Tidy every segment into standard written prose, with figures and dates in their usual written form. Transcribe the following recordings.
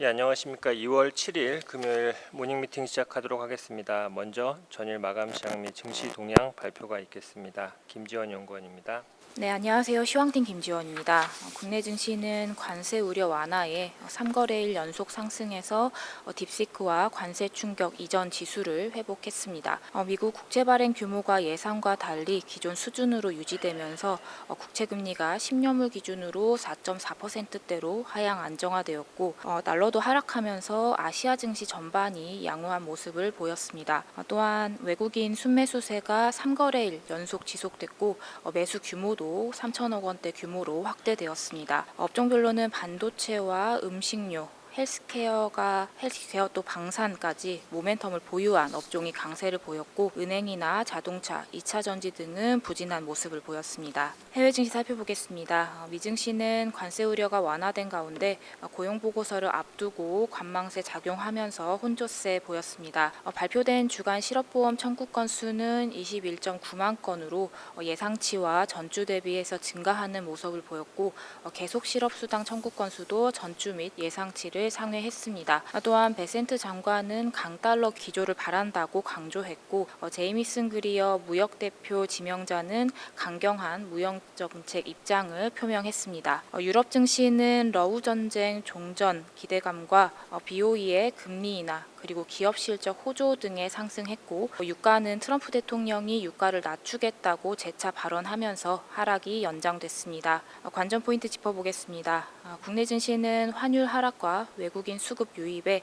예, 안녕하십니까. 2월 7일 금요일 모닝 미팅 시작하도록 하겠습니다. 먼저 전일 마감 시장 및 증시 동향 발표가 있겠습니다. 김지원 연구원입니다. 네, 안녕하세요. 시황팀 김지원입니다. 국내 증시는 관세 우려 완화에 3거래일 연속 상승해서 딥시크와 관세 충격 이전 지수를 회복했습니다. 미국 국채 발행 규모가 예상과 달리 기존 수준으로 유지되면서 국채금리가 10년물 기준으로 4.4%대로 하향 안정화되었고 달러도 하락하면서 아시아 증시 전반이 양호한 모습을 보였습니다. 또한 외국인 순매수세가 3거래일 연속 지속됐고 매수 규모도 3천억 원대 규모로 확대되었습니다. 업종별로는 반도체와 음식료, 헬스케어 또 방산까지 모멘텀을 보유한 업종이 강세를 보였고 은행이나 자동차, 2차 전지 등은 부진한 모습을 보였습니다. 해외 증시 살펴보겠습니다. 미 증시는 관세 우려가 완화된 가운데 고용 보고서를 앞두고 관망세 작용하면서 혼조세 보였습니다. 발표된 주간 실업보험 청구 건수는 21.9만 건으로 예상치와 전주 대비해서 증가하는 모습을 보였고 계속 실업수당 청구 건수도 전주 및 예상치를 상회했습니다. 또한 베센트 장관은 강달러 기조를 바란다고 강조했고 제이미슨 그리어 무역대표 지명자는 강경한 무역정책 입장을 표명했습니다. 유럽 증시는 러우 전쟁 종전 기대감과 BOE의 금리 인하 그리고 기업 실적 호조 등에 상승했고 유가는 트럼프 대통령이 유가를 낮추겠다고 재차 발언하면서 하락이 연장됐습니다. 관전 포인트 짚어보겠습니다. 국내 증시는 환율 하락과 외국인 수급 유입에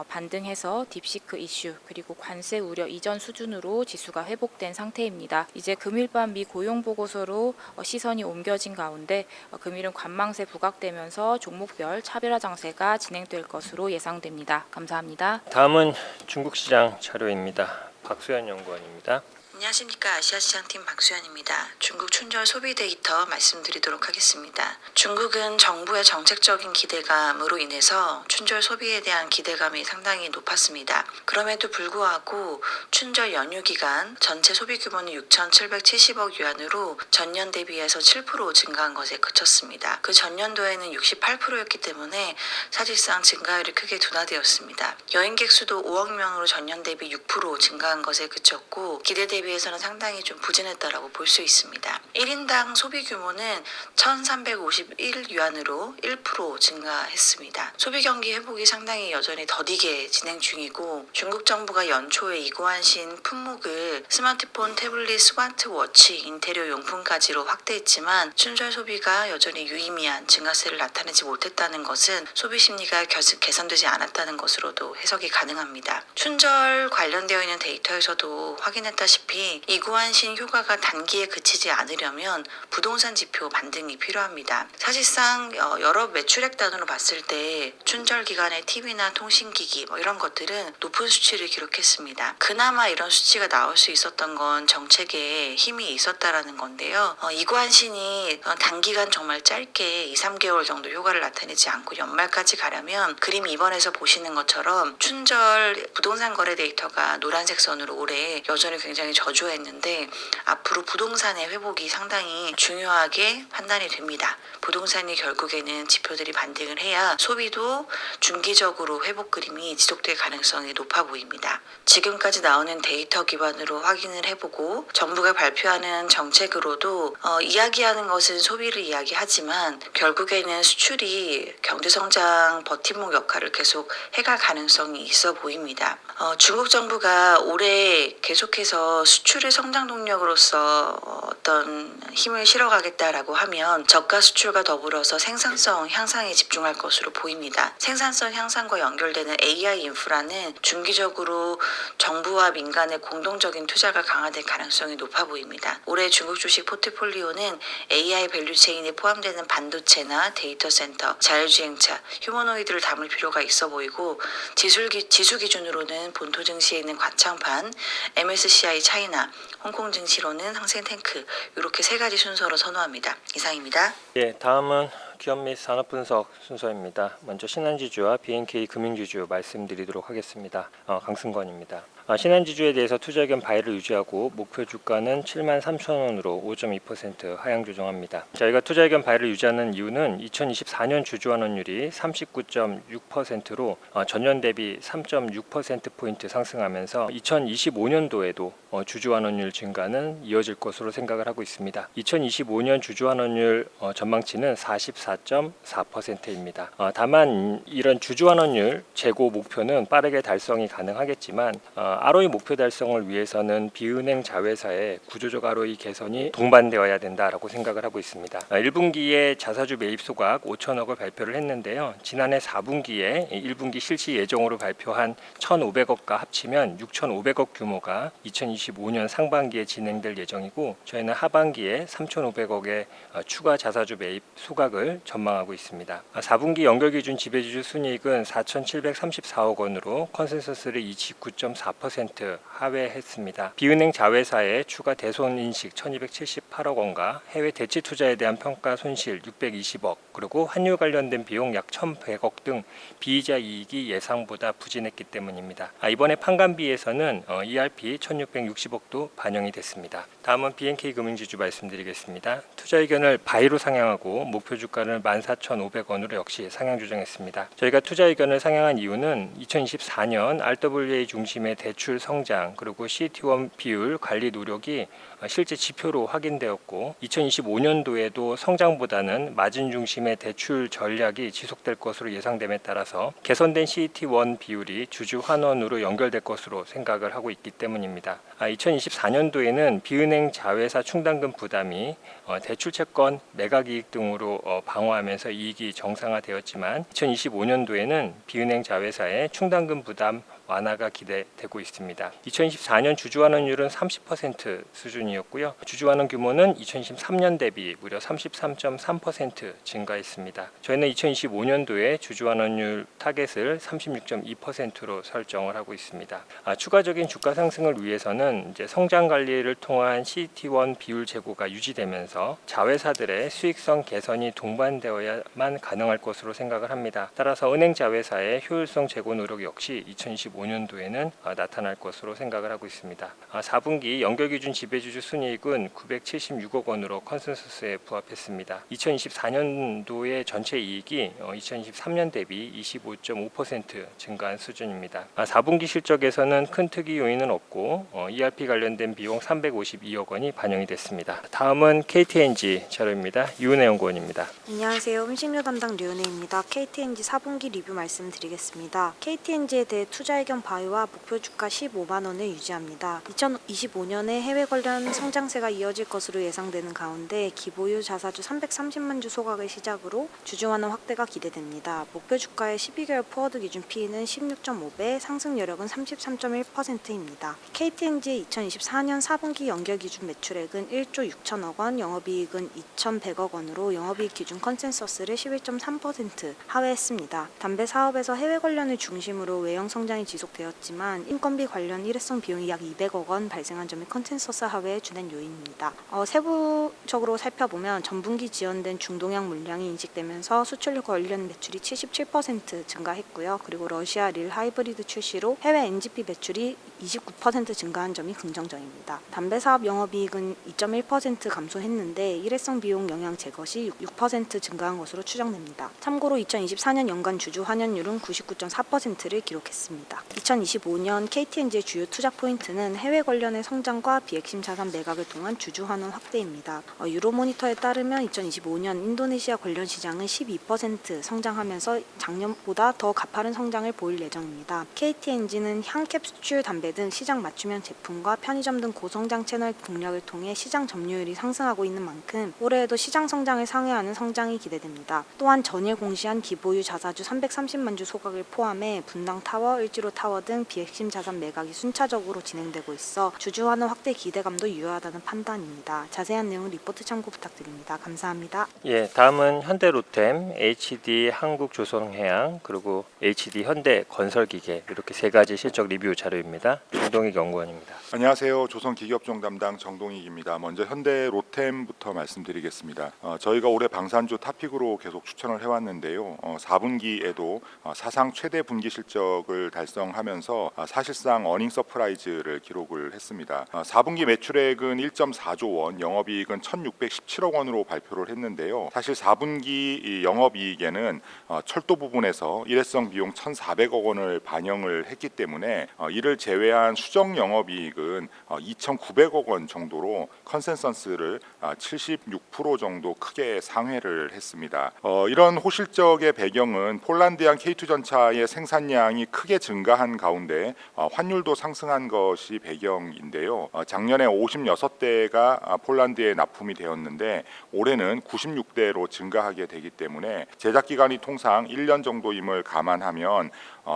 반등해서 딥시크 이슈 그리고 관세 우려 이전 수준으로 지수가 회복된 상태입니다. 이제 금일 밤 미 고용 보고서로 시선이 옮겨진 가운데 금일은 관망세 부각되면서 종목별 차별화 장세가 진행될 것으로 예상됩니다. 감사합니다. 다음은 중국 시장 자료입니다. 박수현 연구원입니다. 안녕하십니까. 아시아시장팀 박수현입니다. 중국 춘절 소비 데이터 말씀드리도록 하겠습니다. 중국은 정부의 정책적인 기대감으로 인해서 춘절 소비에 대한 기대감이 상당히 높았습니다. 그럼에도 불구하고 춘절 연휴 기간 전체 소비 규모는 6,770억 유안으로 전년 대비해서 7% 증가한 것에 그쳤습니다. 그 전년도에는 68%였기 때문에 사실상 증가율이 크게 둔화되었습니다. 여행객 수도 5억 명으로 전년 대비 6% 증가한 것에 그쳤고 기대 대비해서는 상당히 좀 부진했다라고 볼 수 있습니다. 1인당 소비 규모는 1,351 유안으로 1% 증가했습니다. 소비 경기 회복이 상당히 여전히 더디게 진행 중이고 중국 정부가 연초에 이구안신 품목을 스마트폰, 태블릿, 스마트워치, 인테리어 용품까지로 확대했지만 춘절 소비가 여전히 유의미한 증가세를 나타내지 못했다는 것은 소비 심리가 개선되지 않았다는 것으로도 해석이 가능합니다. 춘절 관련되어 있는 데이터에서도 확인했다시피 이구안신 효과가 단기에 그치지 않으려면 부동산 지표 반등이 필요합니다. 사실상 여러 매출액 단으로 봤을 때 춘절 기간에 TV나 통신기기 이런 것들은 높은 수치를 기록했습니다. 그나마 이런 수치가 나올 수 있었던 건 정책에 힘이 있었다라는 건데요. 이구안신이 단기간 정말 짧게 2, 3개월 정도 효과를 나타내지 않고 연말까지 가려면 그림 2번에서 보시는 것처럼 춘절 부동산 거래 데이터가 노란색 선으로 올해 여전히 굉장히 저조했는데 앞으로 부동산의 회복이 상당히 중요하게 판단이 됩니다. 부동산이 결국에는 지표들이 반등을 해야 소비도 중기적으로 회복 그림이 지속될 가능성이 높아 보입니다. 지금까지 나오는 데이터 기반으로 확인을 해보고 정부가 발표하는 정책으로도 이야기하는 것은 소비를 이야기하지만 결국에는 수출이 경제성장 버팀목 역할을 계속 해갈 가능성이 있어 보입니다. 중국 정부가 올해 계속해서 수출의 성장 동력으로서 어떤 힘을 실어가겠다라고 하면 저가 수출과 더불어서 생산성 향상에 집중할 것으로 보입니다. 생산성 향상과 연결되는 AI 인프라는 중기적으로 정부와 민간의 공동적인 투자가 강화될 가능성이 높아 보입니다. 올해 중국 주식 포트폴리오는 AI 밸류체인에 포함되는 반도체나 데이터 센터, 자율주행차, 휴머노이드를 담을 필요가 있어 보이고 지수 기준으로는 본토 증시에 있는 과창판, MSCI 차이나, 홍콩 증시로는 항생탱크 이렇게 세 가지 순서로 선호합니다. 이상입니다. 예, 다음은 기업 및 산업 분석 순서입니다. 먼저 신한지주와 BNK 금융지주 말씀드리도록 하겠습니다. 강승권입니다. 신한지주에 대해서 투자 의견 바이를 유지하고 목표 주가는 73,000원으로 5.2% 하향 조정합니다. 저희가 투자 의견 바이를 유지하는 이유는 2024년 주주 환원율이 39.6%로 전년 대비 3.6%포인트 상승하면서 2025년도에도 주주 환원율 증가는 이어질 것으로 생각을 하고 있습니다. 2025년 주주 환원율 전망치는 44.4%입니다. 다만 이런 주주 환원율 재고 목표는 빠르게 달성이 가능하겠지만 ROE 목표 달성을 위해서는 비은행 자회사의 구조적 ROE 개선이 동반되어야 된다라고 생각을 하고 있습니다. 1분기에 자사주 매입 소각 5천억을 발표를 했는데요. 지난해 4분기에 1분기 실시 예정으로 발표한 1,500억과 합치면 6,500억 규모가 2025년 상반기에 진행될 예정이고 저희는 하반기에 3,500억의 추가 자사주 매입 소각을 전망하고 있습니다. 4분기 연결 기준 지배주주 순이익은 4,734억 원으로 컨센서스를 29.4% 하회했습니다. 비은행 자회사의 추가 대손 인식 1,278억 원과 해외 대치 투자에 대한 평가 손실 620억 그리고 환율 관련된 비용 약 1,100억 등 비이자 이익이 예상보다 부진했기 때문입니다. 이번에 판관비에서는 ERP 1,660억도 반영이 됐습니다. 다음은 BNK 금융지주 말씀드리겠습니다. 투자 의견을 바이로 상향하고 목표 주가를 14,500원으로 역시 상향 조정했습니다. 저희가 투자 의견을 상향한 이유는 2024년 RWA 중심의 대출 성장 그리고 CET1 비율 관리 노력이 실제 지표로 확인되었고 2025년도에도 성장보다는 마진 중심의 대출 전략이 지속될 것으로 예상됨에 따라서 개선된 CET1 비율이 주주 환원으로 연결될 것으로 생각을 하고 있기 때문입니다. 2024년도에는 비은행 자회사 충당금 부담이 대출 채권 매각 이익 등으로 방어하면서 이익이 정상화되었지만 2025년도에는 비은행 자회사의 충당금 부담 완화가 기대되고 있습니다. 2024년 주주 환원율은 30% 수준이었고요. 주주 환원 규모는 2023년 대비 무려 33.3% 증가했습니다. 저희는 2025년도에 주주 환원율 타겟을 36.2%로 설정을 하고 있습니다. 추가적인 주가 상승을 위해서는 이제 성장 관리를 통한 CET1 비율 제고가 유지되면서 자회사들의 수익성 개선이 동반되어야만 가능할 것으로 생각을 합니다. 따라서 은행 자회사의 효율성 제고 노력 역시 2025년도에는 나타날 것으로 생각을 하고 있습니다. 4분기 연결기준 지배주주 순이익은 976억 원으로 컨센서스에 부합했습니다. 2024년도의 전체 이익이 2023년 대비 25.5% 증가한 수준입니다. 4분기 실적에서는 큰 특이 요인은 없고 ERP 관련된 비용 352억 원이 반영이 됐습니다. 다음은 KTNG 자료입니다. 유은혜 연구원입니다. 안녕하세요. 음식료 담당 류은혜입니다. KTNG 4분기 리뷰 말씀드리겠습니다. KTNG에 대해 투자 의견 바이와 목표 주가 15만 원을 유지합니다. 2025년에 해외 관련 성장세가 이어질 것으로 예상되는 가운데 기보유 자사주 330만 주 소각을 시작으로 주주 환원 확대가 기대됩니다. 목표 주가의 12개월 포워드 기준 P는 16.5배, 상승 여력은 33.1%입니다. KTNG의 2024년 4분기 연결 기준 매출액은 1조 6천억 원, 영업이익은 2,100억 원으로 영업이익 기준 컨센서스를 11.3% 하회했습니다. 담배 사업에서 해외 관련을 중심으로 외형 성장이 지속되었지만 인건비 관련 일회성 비용이 약 200억 원 발생한 점이 컨센서스 하회의 주된 요인입니다. 세부적으로 살펴보면 전분기 지연된 중동향 물량이 인식되면서 수출력 관련 매출이 77% 증가했고요. 그리고 러시아 릴 하이브리드 출시로 해외 NGP 매출이 29% 증가한 점이 긍정적입니다. 담배 사업 영업이익은 2.1% 감소했는데 일회성 비용 영향 제거 시 6% 증가한 것으로 추정됩니다. 참고로 2024년 연간 주주 환원율은 99.4%를 기록했습니다. 2025년 KTNG의 주요 투자 포인트는 해외 관련의 성장과 비핵심 자산 매각을 통한 주주 환원 확대입니다. 유로모니터에 따르면 2025년 인도네시아 관련 시장은 12% 성장하면서 작년보다 더 가파른 성장을 보일 예정입니다. KTNG는 향캡슐 담배 등 시장 맞춤형 제품과 편의점 등 고성장 채널 공략을 통해 시장 점유율이 상승하고 있는 만큼 올해에도 시장 성장을 상회하는 성장이 기대됩니다. 또한 전일 공시한 기보유 자사주 330만 주 소각을 포함해 분당 타워, 을지로 타워 등 비핵심 자산 매각이 순차적으로 진행되고 있어 주주 환원 확대 기대감도 유효하다는 판단입니다. 자세한 내용은 리포트 참고 부탁드립니다. 감사합니다. 다음은 현대로템, HD 한국조선해양 그리고 HD 현대건설기계 이렇게 세 가지 실적 리뷰 자료입니다. 정동익 연구원입니다. 안녕하세요. 조선기계업종 담당 정동익입니다. 먼저 현대로템 바이오템부터 말씀드리겠습니다. 저희가 올해 방산주 탑픽으로 계속 추천을 해왔는데요. 4분기에도 사상 최대 분기 실적을 달성하면서 사실상 어닝 서프라이즈를 기록을 했습니다. 4분기 매출액은 1.4조 원, 영업이익은 1,617억 원으로 발표를 했는데요. 사실 4분기 영업이익에는 철도 부분에서 일회성 비용 1,400억 원을 반영을 했기 때문에 이를 제외한 수정 영업이익은 2,900억 원 정도로 컨센서스를 76% 정도 크게 상회를 했습니다. 이런 호실적의 배경은 폴란드양 K2 전차의 생산량이 크게 증가한 가운데 환율도 상승한 것이 배경인데요. 작년에 56대가 폴란드에 납품이 되었는데 올해는 96대로 증가하게 되기 때문에 제작 기간이 통상 1년 정도임을 감안하면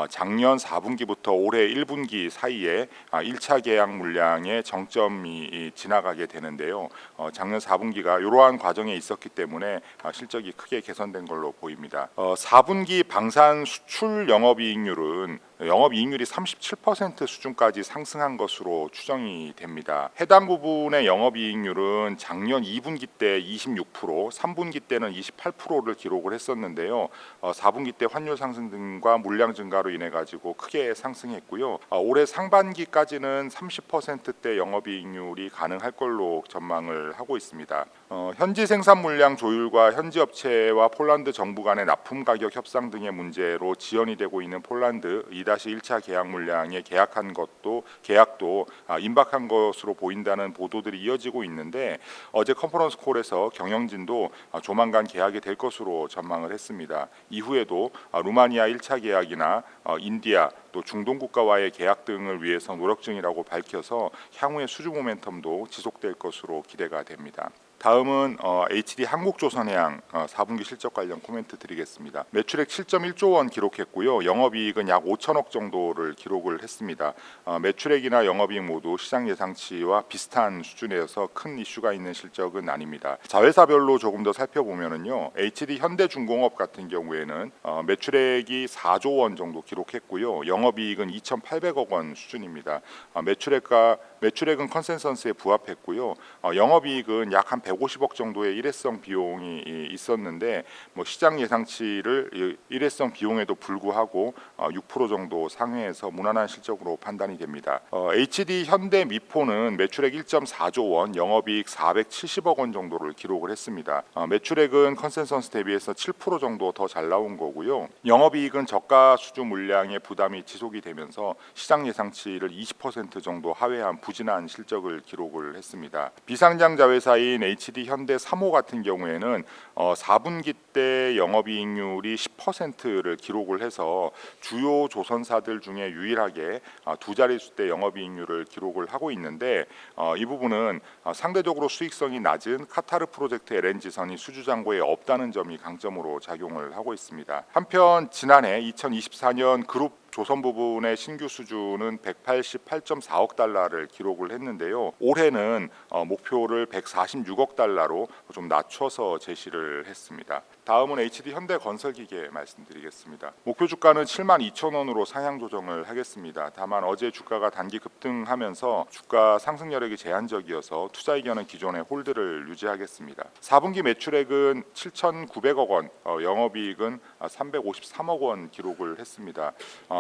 작년 4분기부터 올해 1분기 사이에 1차 계약 물량의 정점이 지나가게 되는데요. 작년 4분기가 이러한 과정에 있었기 때문에 실적이 크게 개선된 걸로 보입니다. 4분기 방산 수출 영업이익률이 37% 수준까지 상승한 것으로 추정이 됩니다. 해당 부분의 영업이익률은 작년 2분기 때 26%, 3분기 때는 28%를 기록을 했었는데요. 4분기 때 환율 상승 등과 물량 증가로 인해 가지고 크게 상승했고요. 올해 상반기까지는 30%대 영업이익률이 가능할 걸로 전망을 하고 있습니다. 현지 생산 물량 조율과 현지 업체와 폴란드 정부 간의 납품 가격 협상 등의 문제로 지연이 되고 있는 폴란드 2-1차 계약 물량에 계약도 임박한 것으로 보인다는 보도들이 이어지고 있는데 어제 컨퍼런스 콜에서 경영진도 조만간 계약이 될 것으로 전망을 했습니다. 이후에도 루마니아 1차 계약이나 인디아 또 중동 국가와의 계약 등을 위해서 노력 중이라고 밝혀서 향후의 수주 모멘텀도 지속될 것으로 기대가 됩니다. 다음은 HD 한국조선해양 4분기 실적 관련 코멘트 드리겠습니다. 매출액 7.1조 원 기록했고요. 영업이익은 약 5천억 정도를 기록을 했습니다. 매출액이나 영업이익 모두 시장 예상치와 비슷한 수준에서 큰 이슈가 있는 실적은 아닙니다. 자회사별로 조금 더 살펴보면은요. HD 현대중공업 같은 경우에는 매출액이 4조 원 정도 기록했고요. 영업이익은 2,800억 원 수준입니다. 매출액은 컨센서스에 부합했고요. 영업이익은 약 한 150억 정도의 일회성 비용이 있었는데 시장 예상치를 일회성 비용에도 불구하고 6% 정도 상회해서 무난한 실적으로 판단이 됩니다. HD 현대 미포는 매출액 1.4조 원, 영업이익 470억 원 정도를 기록을 했습니다. 매출액은 컨센서스 대비해서 7% 정도 더 잘 나온 거고요. 영업이익은 저가 수주 물량의 부담이 지속이 되면서 시장 예상치를 20% 정도 하회한 부진한 실적을 기록을 했습니다. 비상장 자회사인 HD 현대 3호 같은 경우에는 4분기 때 영업이익률이 10%를 기록을 해서 주요 조선사들 중에 유일하게 두 자릿수대 영업이익률을 기록을 하고 있는데 이 부분은 상대적으로 수익성이 낮은 카타르 프로젝트 LNG선이 수주잔고에 없다는 점이 강점으로 작용을 하고 있습니다. 한편 지난해 2024년 그룹 조선 부분의 신규 수주는 188.4억 달러를 기록을 했는데요. 올해는 목표를 146억 달러로 좀 낮춰서 제시를 했습니다. 다음은 HD 현대건설기계 말씀드리겠습니다. 목표 주가는 72,000원으로 상향 조정을 하겠습니다. 다만 어제 주가가 단기 급등하면서 주가 상승 여력이 제한적이어서 투자 의견은 기존의 홀드를 유지하겠습니다. 4분기 매출액은 7,900억 원, 영업이익은 353억 원 기록을 했습니다.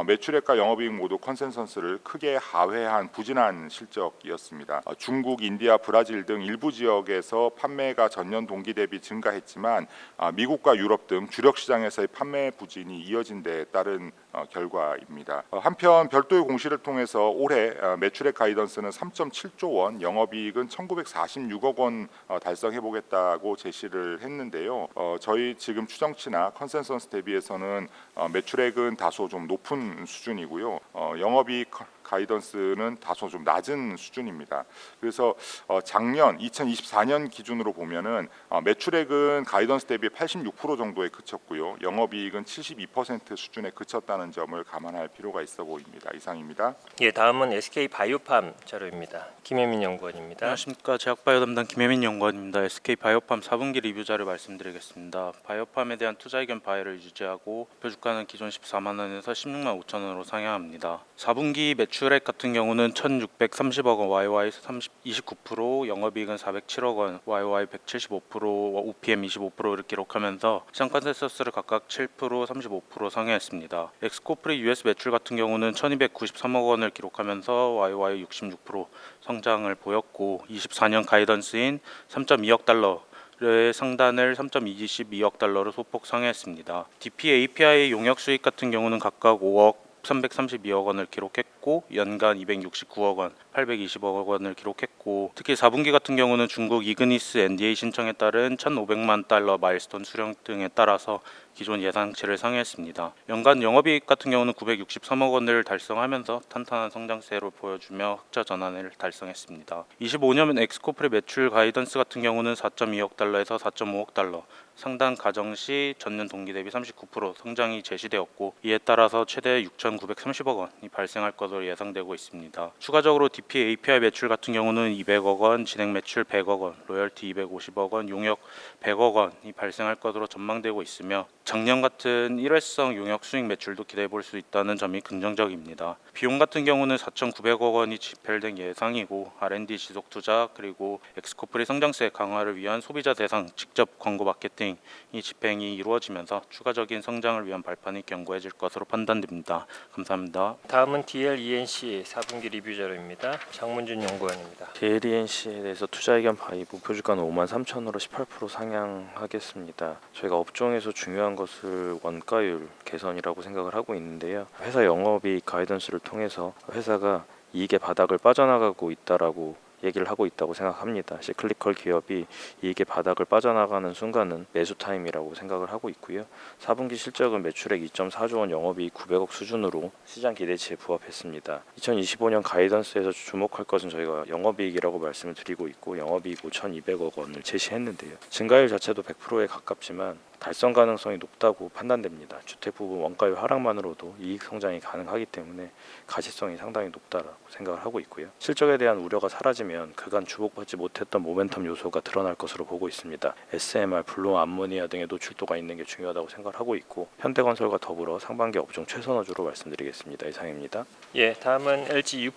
매출액과 영업이익 모두 컨센서스를 크게 하회한 부진한 실적이었습니다. 중국, 인디아, 브라질 등 일부 지역에서 판매가 전년 동기 대비 증가했지만 미국과 유럽 등 주력 시장에서의 판매 부진이 이어진 데 따른 결과입니다. 한편 별도의 공시를 통해서 올해 매출액 가이던스는 3.7조 원, 영업이익은 1,946억 원 달성해 보겠다고 제시를 했는데요. 저희 지금 추정치나 컨센서스 대비해서는 매출액은 다소 좀 높은 수준이고요. 영업이익 가이던스는 다소 좀 낮은 수준입니다. 그래서 작년 2024년 기준으로 보면은 매출액은 가이던스 대비 86% 정도에 그쳤고요. 영업이익은 72% 수준에 그쳤다는 점을 감안할 필요가 있어 보입니다. 이상입니다. 예, 다음은 SK 바이오팜 자료입니다. 김혜민 연구원입니다. 안녕하십니까. 제약바이오 담당 김혜민 연구원입니다. SK 바이오팜 4분기 리뷰자를 말씀드리겠습니다. 바이오팜에 대한 투자 의견 바이를 유지하고 목표 주가는 기존 14만 원에서 16만 5천 원으로 상향합니다. 4분기 매출 매출액 같은 경우는 1,630억 원, YY 29%, 영업이익은 407억 원, YY 175%, OPM 25%를 기록하면서 시장 컨센서스를 각각 7%, 35% 상회했습니다. 엑스코프리 US 매출 같은 경우는 1,293억 원을 기록하면서 YY 66% 성장을 보였고 24년 가이던스인 3.2억 달러의 상단을 3.22억 달러로 소폭 상회했습니다. DP API 용역 수익 같은 경우는 각각 5억 332억 원을 기록했고 연간 269억 원, 820억 원을 기록했고 특히 4분기 같은 경우는 중국 이그니스 NDA 신청에 따른 1,500만 달러 마일스톤 수령 등에 따라서 기존 예상치를 상회했습니다. 연간 영업이익 같은 경우는 963억 원을 달성하면서 탄탄한 성장세를 보여주며 흑자 전환을 달성했습니다. 25년 엑스코프리 매출 가이던스 같은 경우는 4.2억 달러에서 4.5억 달러, 상단 가정 시 전년 동기 대비 39% 성장이 제시되었고 이에 따라서 최대 6,930억 원이 발생할 것으로 예상되고 있습니다. 추가적으로 DP API 매출 같은 경우는 200억 원, 진행 매출 100억 원, 로열티 250억 원, 용역 100억 원이 발생할 것으로 전망되고 있으며 작년 같은 일회성 용역 수익 매출도 기대해 볼 수 있다는 점이 긍정적입니다. 비용 같은 경우는 4,900억 원이 집행된 예상이고 R&D 지속 투자 그리고 엑스코프리 성장세 강화를 위한 소비자 대상 직접 광고 마케팅이 집행이 이루어지면서 추가적인 성장을 위한 발판이 견고해질 것으로 판단됩니다. 감사합니다. 다음은 DL-ENC 4분기 리뷰 자료입니다. 장문준 연구원입니다. DL-ENC에 대해서 투자 의견 바이 목표 주가는 53,000원으로 18% 상향하겠습니다. 저희가 업종에서 중요한 것을 원가율 개선이라고 생각을 하고 있는데요. 회사 영업이익 가이던스를 통해서 회사가 이익의 바닥을 빠져나가고 있다라고 얘기를 하고 있다고 생각합니다. 시클리컬 기업이 이익의 바닥을 빠져나가는 순간은 매수 타임이라고 생각을 하고 있고요. 4분기 실적은 매출액 2.4조 원, 영업이익 900억 수준으로 시장 기대치에 부합했습니다. 2025년 가이던스에서 주목할 것은 저희가 영업이익이라고 말씀을 드리고 있고 영업이익 5,200억 원을 제시했는데요. 증가율 자체도 100%에 가깝지만 달성 가능성이 높다고 판단됩니다. 주택 부분 원가율 하락만으로도 이익 성장이 가능하기 때문에 가시성이 상당히 높다라고 생각을 하고 있고요. 실적에 대한 우려가 사라지면 그간 주목받지 못했던 모멘텀 요소가 드러날 것으로 보고 있습니다. SMR, 블루 암모니아 등의 노출도가 있는 게 중요하다고 생각을 하고 있고 현대건설과 더불어 상반기 업종 최선호주로 말씀드리겠습니다. 이상입니다. 예, 다음은 LG U+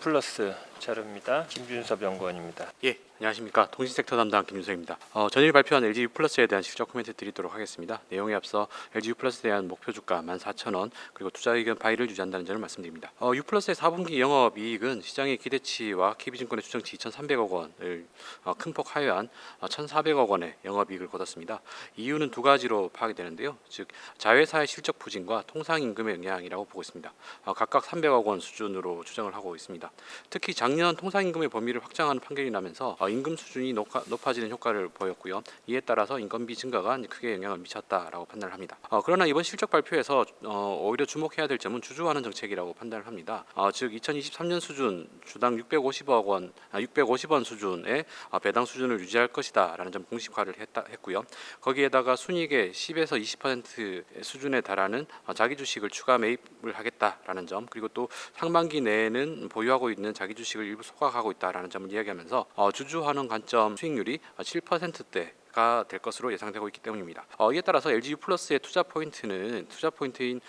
자료입니다. 김준섭 연구원입니다. 예, 안녕하십니까. 통신섹터 담당 김윤석입니다. 전일 발표한 LG U+에 대한 실적 코멘트 드리도록 하겠습니다. 내용에 앞서 LG U+에 대한 목표 주가 14,000원 그리고 투자 의견 바이를 유지한다는 점을 말씀드립니다. U+의 4분기 영업이익은 시장의 기대치와 KB증권의 추정치 2,300억 원을 큰 폭 하회한 1,400억 원의 영업이익을 거뒀습니다. 이유는 두 가지로 파악이 되는데요. 즉 자회사의 실적 부진과 통상임금의 영향이라고 보고 있습니다. 각각 300억 원 수준으로 추정을 하고 있습니다. 특히 작년 통상임금의 범위를 확장하는 판결이 나면서 임금 수준이 높아지는 효과를 보였고요. 이에 따라서 인건비 증가가 크게 영향을 미쳤다라고 판단을 합니다. 그러나 이번 실적 발표에서 오히려 주목해야 될 점은 주주환원 정책이라고 판단을 합니다. 즉 2023년 수준 주당 650원 수준의 배당 수준을 유지할 것이다라는 점 공식화를 했고요. 거기에다가 순이익의 10에서 20% 수준에 달하는 자기 주식을 추가 매입을 하겠다라는 점 그리고 또 상반기 내에는 보유하고 있는 자기 주식을 일부 소각하고 있다라는 점을 이야기하면서 주주환원 관점 수익률이 7%대가 될 것으로 예상되고 있기 때문입니다. 이에 따라서 LG U+의 투자 포인트인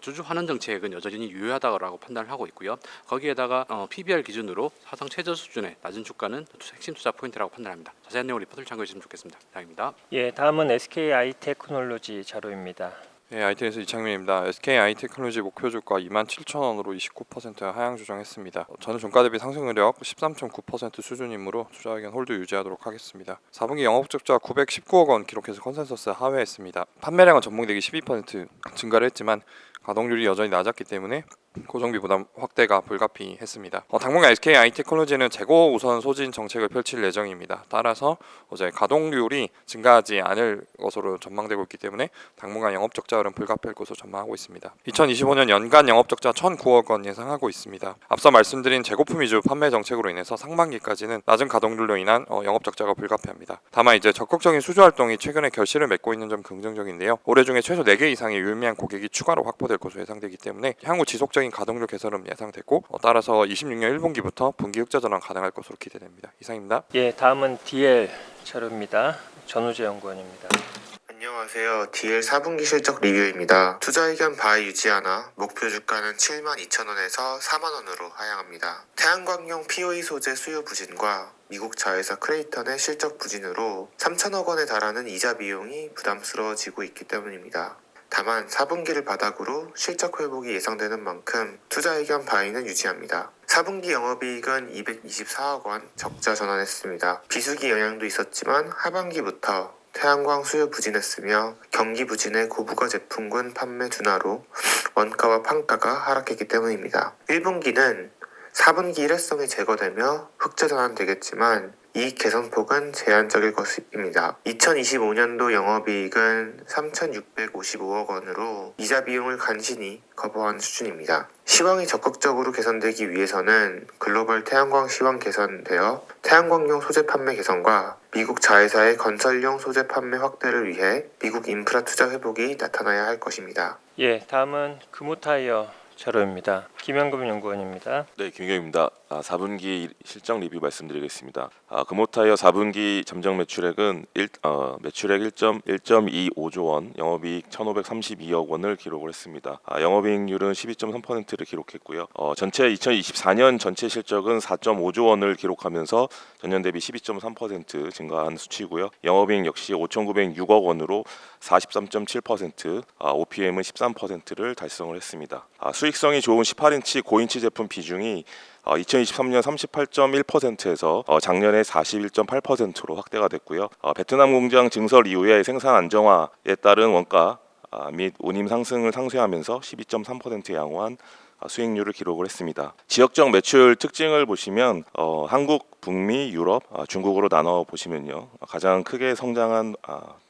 주주 환원 정책은 여전히 유효하다고 판단을 하고 있고요. 거기에다가 PBR 기준으로 사상 최저 수준의 낮은 주가는 핵심 투자 포인트라고 판단합니다. 자세한 내용 리포트를 참고해 주시면 좋겠습니다. 이상입니다. 예, 다음은 SK 아이테크놀로지 자료입니다. 네, IT에서 이창민입니다. SK 아이테크놀로지 목표 주가 27,000원으로 29% 하향 조정했습니다. 저는 종가 대비 상승 의력 13.9% 수준이므로 투자 의견 홀드 유지하도록 하겠습니다. 4분기 영업 적자 919억 원 기록해서 컨센서스 하회했습니다. 판매량은 전분 대비 12% 증가를 했지만 가동률이 여전히 낮았기 때문에 고정비 부담 확대가 불가피했습니다. 당분간 SK 아이테크놀로지는 재고 우선 소진 정책을 펼칠 예정입니다. 따라서 가동률이 증가하지 않을 것으로 전망되고 있기 때문에 당분간 영업적자 흐름 불가피할 것으로 전망하고 있습니다. 2025년 연간 영업적자 1,009억 원 예상하고 있습니다. 앞서 말씀드린 재고품 위주 판매 정책으로 인해서 상반기까지는 낮은 가동률로 인한 영업적자가 불가피합니다. 다만 적극적인 수주 활동이 최근에 결실을 맺고 있는 점 긍정적인데요. 올해 중에 최소 4개 이상의 유의미한 고객이 추가로 확보될 것으로 예상되기 때문에 향후 지속적인 가동률 개선은 예상되고 따라서 26년 1분기부터 분기 흑자 전환 가능할 것으로 기대됩니다. 이상입니다. 예, 다음은 DL 자료입니다. 전우재 연구원입니다. 안녕하세요. DL 4분기 실적 리뷰입니다. 투자 의견 바이 유지하나 목표 주가는 72,000원에서 4만원으로 하향합니다. 태양광용 POE 소재 수요 부진과 미국 자회사 크레이턴의 실적 부진으로 3천억 원에 달하는 이자 비용이 부담스러워지고 있기 때문입니다. 다만 4분기를 바닥으로 실적 회복이 예상되는 만큼 투자 의견 바이는 유지합니다. 4분기 영업이익은 224억 원 적자 전환했습니다. 비수기 영향도 있었지만 하반기부터 태양광 수요 부진했으며 경기 부진의 고부가 제품군 판매 둔화로 원가와 판가가 하락했기 때문입니다. 1분기는 4분기 일회성이 제거되며 흑자 전환되겠지만 이익 개선폭은 제한적일 것입니다. 2025년도 영업이익은 3,655억 원으로 이자 비용을 간신히 커버한 수준입니다. 시황이 적극적으로 개선되기 위해서는 글로벌 태양광 시황 개선되어 태양광용 소재 판매 개선과 미국 자회사의 건설용 소재 판매 확대를 위해 미국 인프라 투자 회복이 나타나야 할 것입니다. 예, 다음은 금호타이어 자료입니다. 김현금 연구원입니다. 네, 김경입니다. 4분기 실적 리뷰 말씀드리겠습니다. 금호타이어 4분기 잠정 매출액은 매출액 1.25조 원, 영업이익 1,532억 원을 기록을 했습니다. 영업이익률은 12.3%를 기록했고요. 전체 2024년 전체 실적은 4.5조 원을 기록하면서 전년 대비 12.3% 증가한 수치고요. 영업이익 역시 5,906억 원으로 43.7%, OPM은 13%를 달성을 했습니다. 수익성이 좋은 18인치 고인치 제품 비중이 2023년 38.1%에서 작년에 41.8%로 확대가 됐고요. 베트남 공장 증설 이후에 생산 안정화에 따른 원가 및 운임 상승을 상쇄하면서 12.3% 양호한 수익률을 기록을 했습니다. 지역적 매출 특징을 보시면 한국, 북미, 유럽, 중국으로 나눠 보시면요. 가장 크게 성장한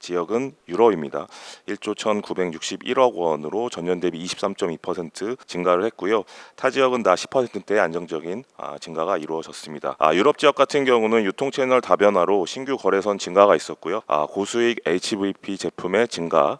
지역은 유럽입니다. 1조 1,961억 원으로 전년 대비 23.2% 증가를 했고요. 타 지역은 다 10%대의 안정적인 증가가 이루어졌습니다. 유럽 지역 같은 경우는 유통 채널 다변화로 신규 거래선 증가가 있었고요. 고수익 HVP 제품의 증가,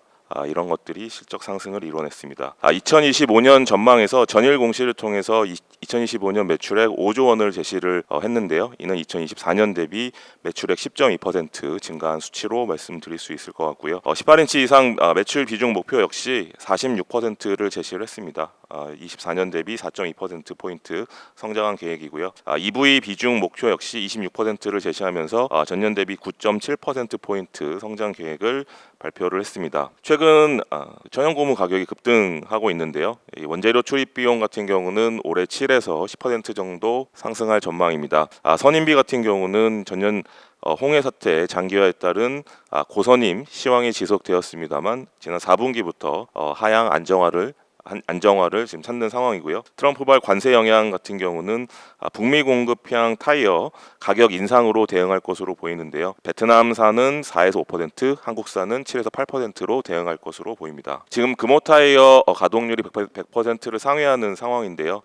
이런 것들이 실적 상승을 이뤄냈습니다. 2025년 전망에서 전일 공시를 통해서 2025년 매출액 5조 원을 제시를 했는데요. 이는 2024년 대비 매출액 10.2% 증가한 수치로 말씀드릴 수 있을 것 같고요. 18인치 이상 매출 비중 목표 역시 46%를 제시를 했습니다. 24년 대비 4.2%포인트 성장한 계획이고요. EV 비중 목표 역시 26%를 제시하면서 전년 대비 9.7%포인트 성장 계획을 발표를 했습니다. 최근 전형 고무 가격이 급등하고 있는데요. 원재료 출입 비용 같은 경우는 올해 7에서 10% 정도 상승할 전망입니다. 선임비 같은 경우는 전년 홍해 사태 장기화에 따른 고선임 시황이 지속되었습니다만 지난 4분기부터 하향 안정화를 지금 찾는 상황이고요. 트럼프발 관세 영향 같은 경우는 북미 공급형 타이어 가격 인상으로 대응할 것으로 보이는데요. 베트남산은 4에서 5%, 한국산은 7에서 8%로 대응할 것으로 보입니다. 지금 금호타이어 가동률이 100%를 상회하는 상황인데요.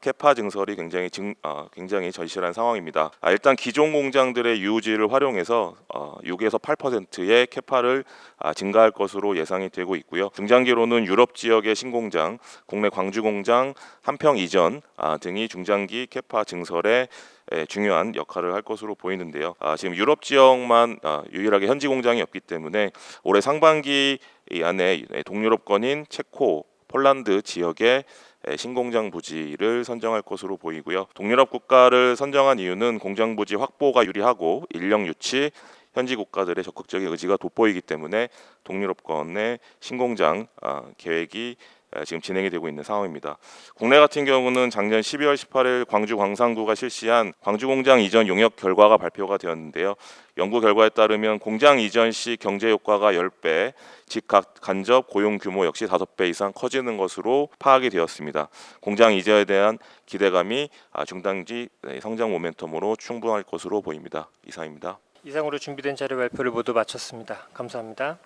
캐파 증설이 굉장히 절실한 상황입니다. 일단 기존 공장들의 유지를 활용해서 6에서 8%의 캐파를 증가할 것으로 예상이 되고 있고요. 중장기로는 유럽 지역의 신공장, 국내 광주 공장, 한평 이전 등이 중장기 캐파 증설에 중요한 역할을 할 것으로 보이는데요. 지금 유럽 지역만 유일하게 현지 공장이 없기 때문에 올해 상반기 안에 동유럽권인 체코, 폴란드 지역에 신공장 부지를 선정할 것으로 보이고요. 동유럽 국가를 선정한 이유는 공장 부지 확보가 유리하고 인력 유치, 현지 국가들의 적극적인 의지가 돋보이기 때문에 동유럽권의 신공장 계획이 지금 진행이 되고 있는 상황입니다. 국내 같은 경우는 작년 12월 18일 광주 광산구가 실시한 광주 공장 이전 용역 결과가 발표가 되었는데요. 연구 결과에 따르면 공장 이전 시 경제 효과가 10배, 즉각 간접 고용 규모 역시 5배 이상 커지는 것으로 파악이 되었습니다. 공장 이전에 대한 기대감이 중단기 성장 모멘텀으로 충분할 것으로 보입니다. 이상입니다. 이상으로 준비된 자료 발표를 모두 마쳤습니다. 감사합니다.